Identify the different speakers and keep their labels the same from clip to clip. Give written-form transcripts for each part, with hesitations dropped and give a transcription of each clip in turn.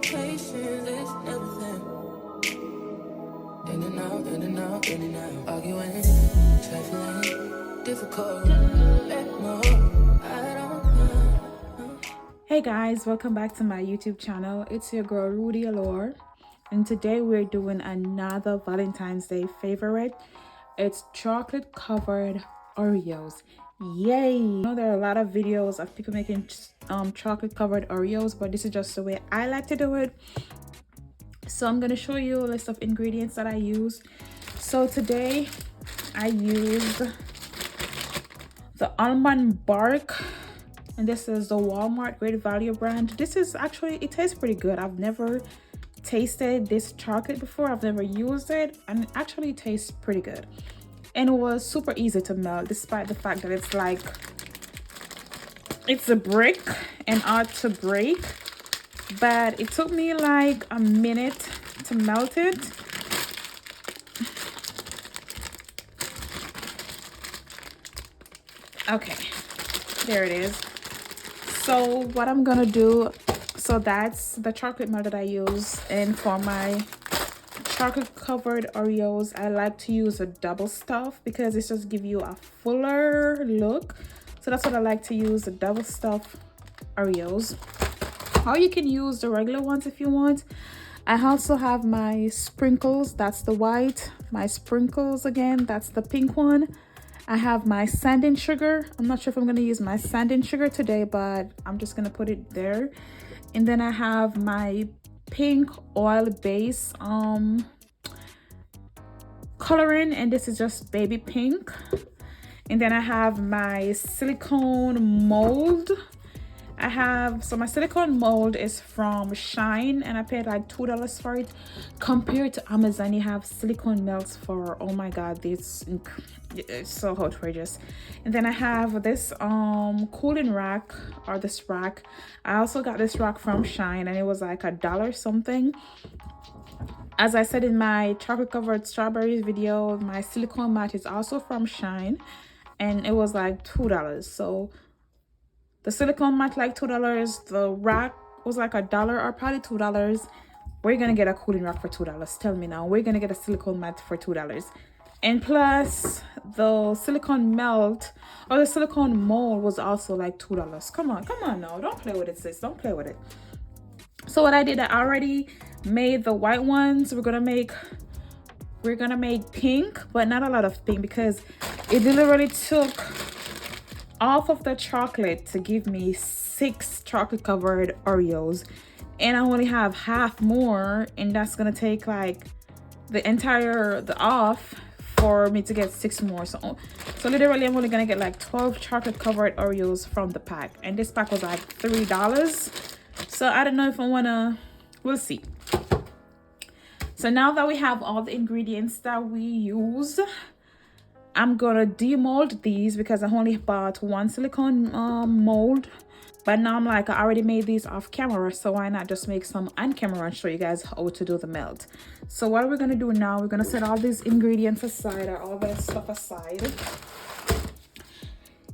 Speaker 1: Patience is everything. In and out, in and out, in and out. Arguing, trifling, difficult. Let more. I don't know.
Speaker 2: Hey guys, welcome back to my YouTube channel. It's your girl Rudy Allure, and today we're doing another Valentine's Day favorite. It's chocolate covered Oreos. Yay! I know there are a lot of videos of people making chocolate covered Oreos, but this is just the way I like to do it. So I'm going to show you a list of ingredients that I use. So today I used the almond bark, and this is the Walmart Great Value brand. This is actually, it tastes pretty good. I've never tasted this chocolate before. I've never used it, and it actually tastes pretty good. And it was super easy to melt, despite the fact that it's like, it's a brick and hard to break. But it took me like a minute to melt it. Okay, there it is. So what I'm gonna do, so that's the chocolate melt that I use. And for my chocolate covered Oreos, I like to use a double stuff because it just gives you a fuller look. So that's what I like to use, the double stuff Oreos. Or you can use the regular ones if you want. I also have my sprinkles, that's the white. My sprinkles again, that's the pink one. I have my sanding sugar. I'm not sure if I'm going to use my sanding sugar today, but I'm just going to put it there. And then I have my pink oil base coloring, and this is just baby pink. And then I have my silicone mold. So my silicone mold is from Shine, and I paid like $2 for it. Compared to Amazon, you have silicone melts for, oh my god, it's so outrageous. And then I have this cooling rack, or this rack. I also got this rack from Shine, and it was like $1 something. As I said in my chocolate covered strawberries video, my silicone mat is also from Shine, and it was like $2. So the silicone mat like $2, the rack was like $1 or probably $2. We're gonna get a cooling rack for $2. Tell me now, we're gonna get a silicone mat for $2. And plus the silicone melt or the silicone mold was also like $2. Come on now, don't play with it, sis, don't play with it. So what I did, I already made the white ones. We're gonna make pink, but not a lot of pink, because it literally took off of the chocolate to give me 6 chocolate covered Oreos, and I only have half more, and that's gonna take like the off for me to get 6 more. So literally I'm only gonna get like 12 chocolate covered Oreos from the pack, and this pack was like $3. So I don't know if I wanna, we'll see. So now that we have all the ingredients that we use, I'm gonna demold these because I only bought one silicone mold. But now I'm like, I already made these off camera, so why not just make some on camera and show you guys how to do the melt. So what we're gonna do now, we're gonna set all these ingredients aside, or all that stuff aside.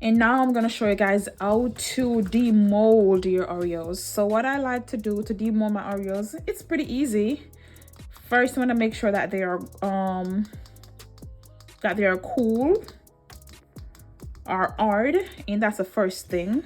Speaker 2: And now I'm gonna show you guys how to demold your Oreos. So what I like to do to demold my Oreos, it's pretty easy. First, I wanna make sure that they are cool or hard, and that's the first thing.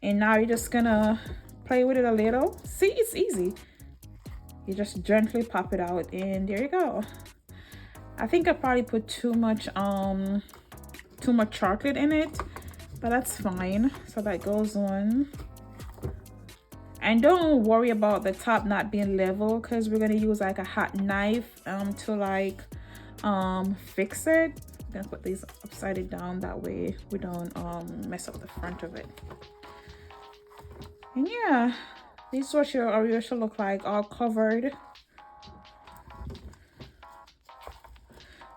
Speaker 2: And now you're just gonna play with it a little. See, it's easy. You just gently pop it out, and there you go. I think I probably put too much chocolate in it, but that's fine. So that goes on. And don't worry about the top not being level, because we're gonna use like a hot knife to like fix it. I'm gonna put these upside down, that way we don't mess up the front of it. And yeah, this is what your Oreo should look like, all covered.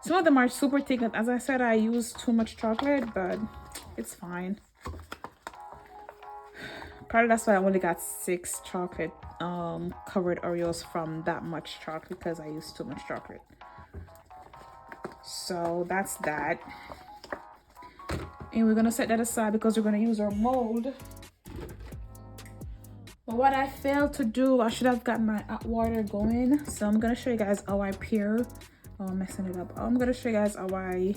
Speaker 2: Some of them are super thick. As I said, I use too much chocolate, but it's fine. Probably that's why I only got 6 chocolate covered Oreos from that much chocolate, because I used too much chocolate. So that's that. And we're gonna set that aside because we're gonna use our mold. But what I failed to do, I should have got my hot water going. So I'm gonna show you guys how I pure. Oh, I'm messing it up. I'm gonna show you guys how I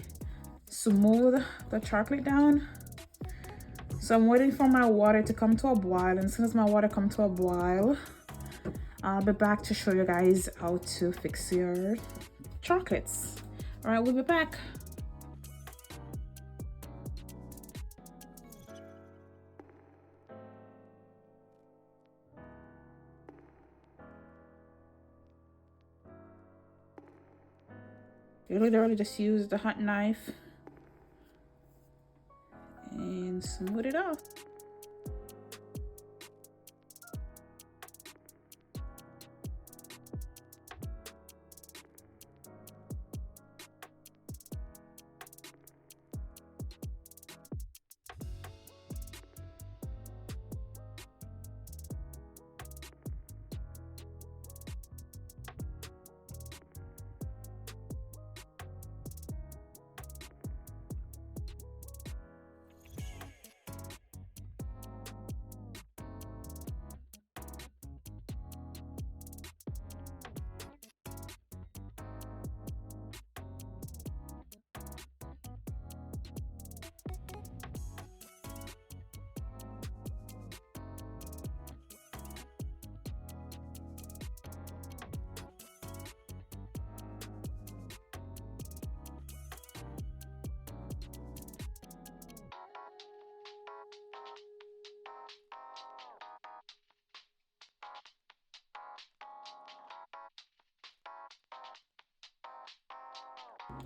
Speaker 2: smooth the chocolate down. So I'm waiting for my water to come to a boil, and as soon as my water comes to a boil, I'll be back to show you guys how to fix your chocolates. All right, we'll be back. You literally just use the hot knife and smooth it off.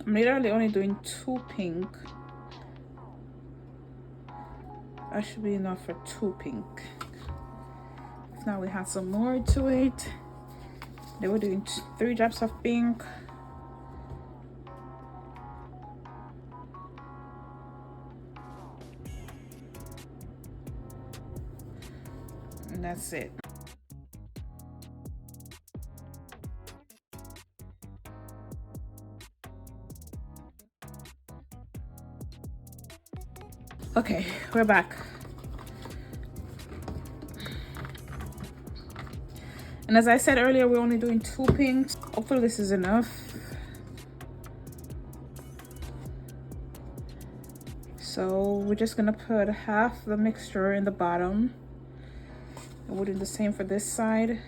Speaker 2: I'm literally only doing 2 pink. That should be enough for 2 pink. If now we have some more to it. Then we're doing 3 drops of pink. And that's it. Okay, we're back. And as I said earlier, we're only doing 2 pinks. Hopefully this is enough. So we're just gonna put half the mixture in the bottom. And we're doing the same for this side.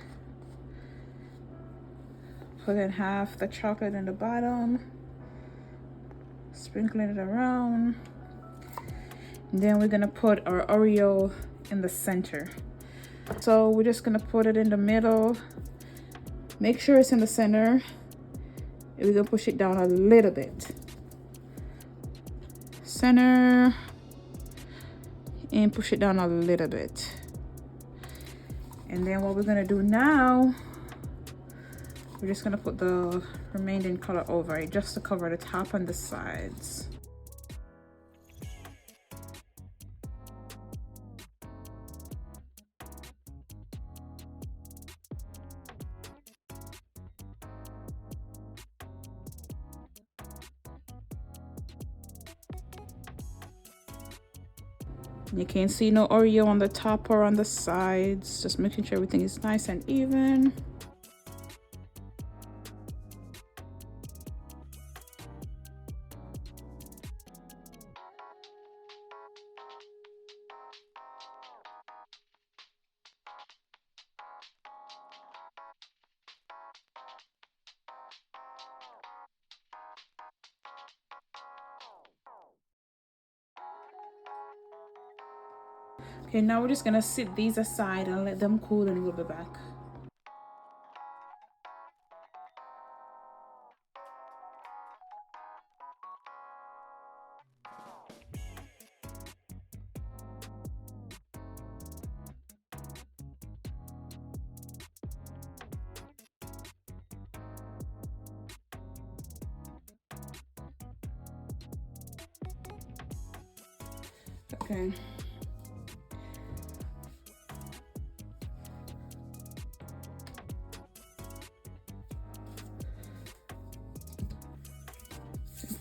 Speaker 2: Put in half the chocolate in the bottom. Sprinkling it around. And then we're gonna put our Oreo in the center. So we're just gonna put it in the middle. Make sure it's in the center. And we're gonna push it down a little bit. Center. And push it down a little bit. And then what we're gonna do now, we're just gonna put the remaining color over it just to cover the top and the sides. You can't see no Oreo on the top or on the sides. Just making sure everything is nice and even. Okay, now we're just gonna sit these aside and let them cool, and we'll be back. Okay.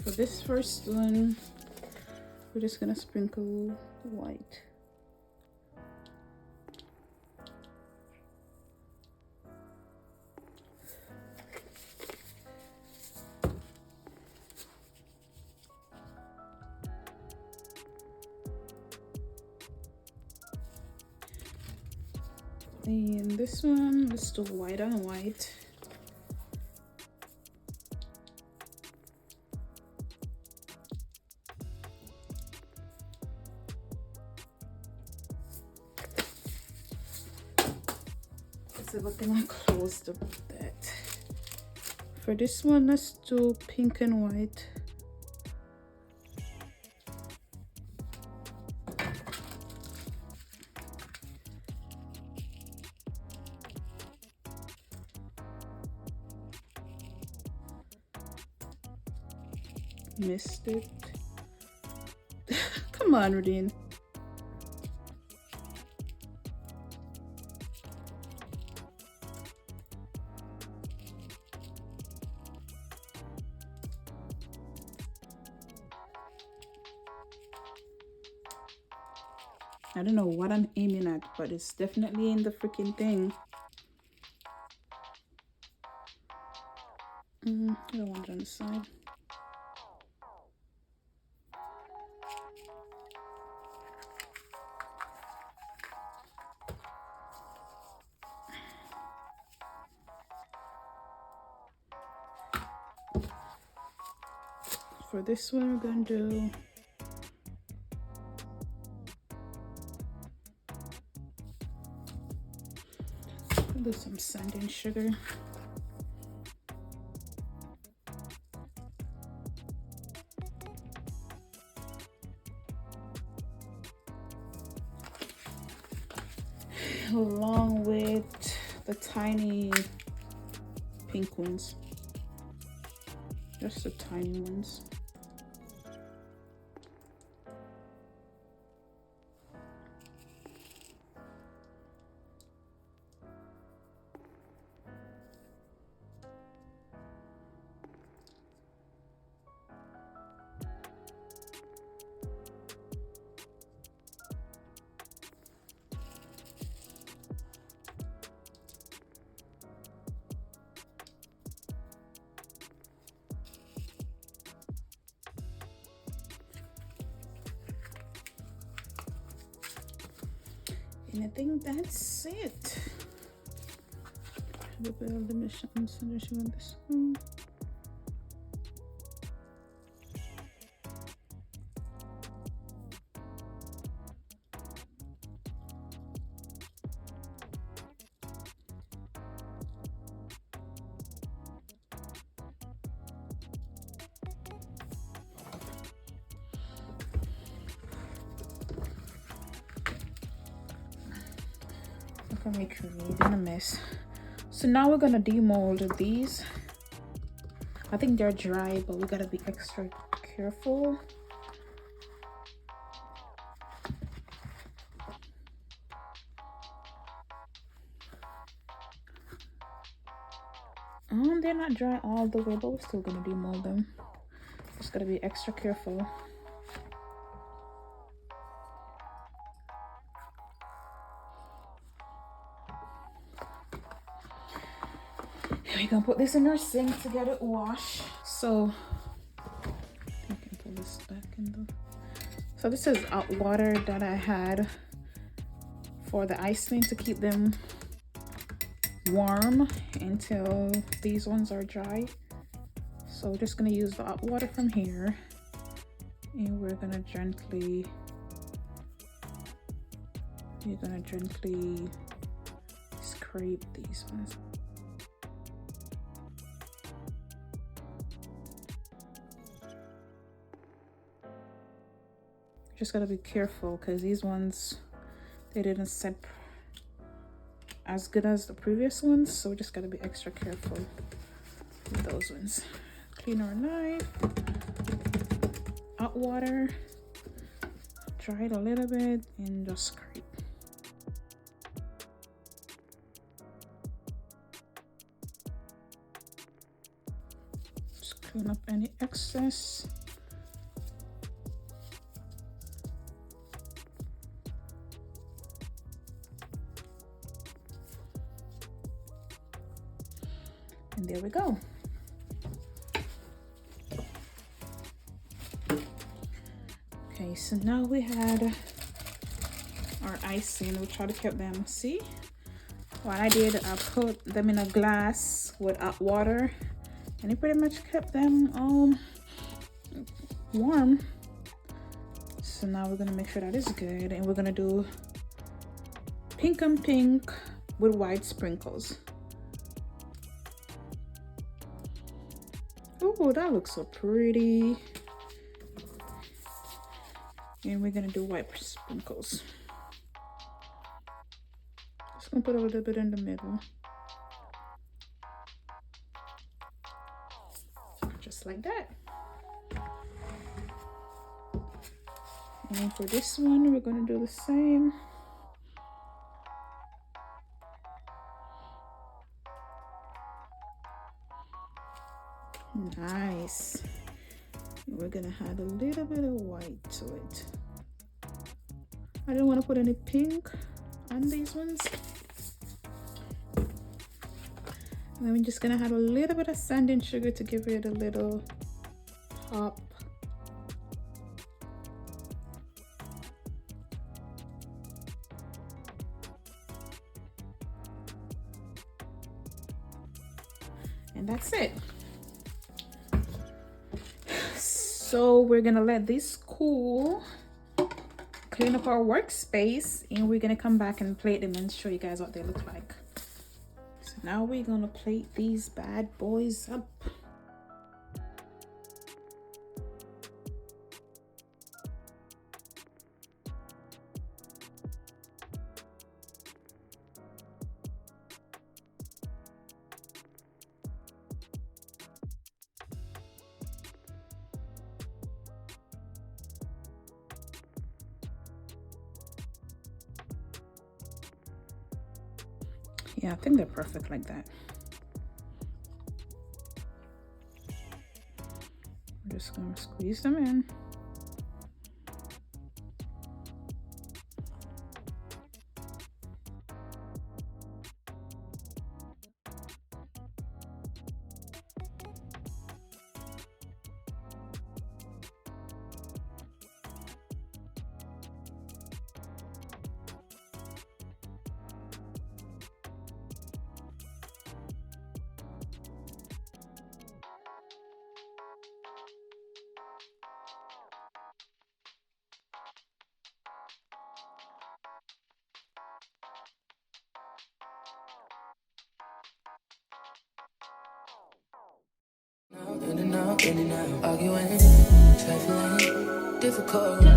Speaker 2: For this first one, we're just gonna sprinkle white. And this one, let's do white on white. It's a good thing I closed that. For this one, let's do pink and white. Missed it. Come on, Radine. I don't know what I'm aiming at, but it's definitely in the freaking thing. I don't want it on the side. For this one, we're going to do some sand and sugar. Along with the tiny pink ones. Just the tiny ones. And I think that's it. The build the mission solution with this one. Me creating a mess. So now we're gonna demold these. I think they're dry, but we gotta be extra careful. They're not dry all the way, but we're still gonna demold them. Just gotta be extra careful. We're gonna put this in our sink to get it washed. So I can pull this back in the. So this is hot water that I had for the icing to keep them warm until these ones are dry. So we're just gonna use the hot water from here, and we're gonna gently scrape these ones. Just gotta be careful because these ones, they didn't set as good as the previous ones, so we just gotta be extra careful with those ones. Clean our knife, hot water, dry it a little bit, and just scrape. Just clean up any excess. And there we go. Okay, so now we had our icing. We try to keep them, see? What I did, I put them in a glass with hot water, and it pretty much kept them warm. So now we're gonna make sure that is good, and we're gonna do pink and pink with white sprinkles. Oh, that looks so pretty. And we're gonna do white sprinkles. Just gonna put a little bit in the middle. Just like that. And for this one, we're gonna do the same. Nice. We're gonna add a little bit of white to it. I don't want to put any pink on these ones. And then we're just gonna add a little bit of sanding sugar to give it a little pop. And that's it. So we're gonna let this cool, clean up our workspace, and we're gonna come back and plate them and show you guys what they look like. So now we're gonna plate these bad boys up. Yeah, I think they're perfect like that. I'm just gonna squeeze them in.
Speaker 1: In and out, arguing, trifling, difficult.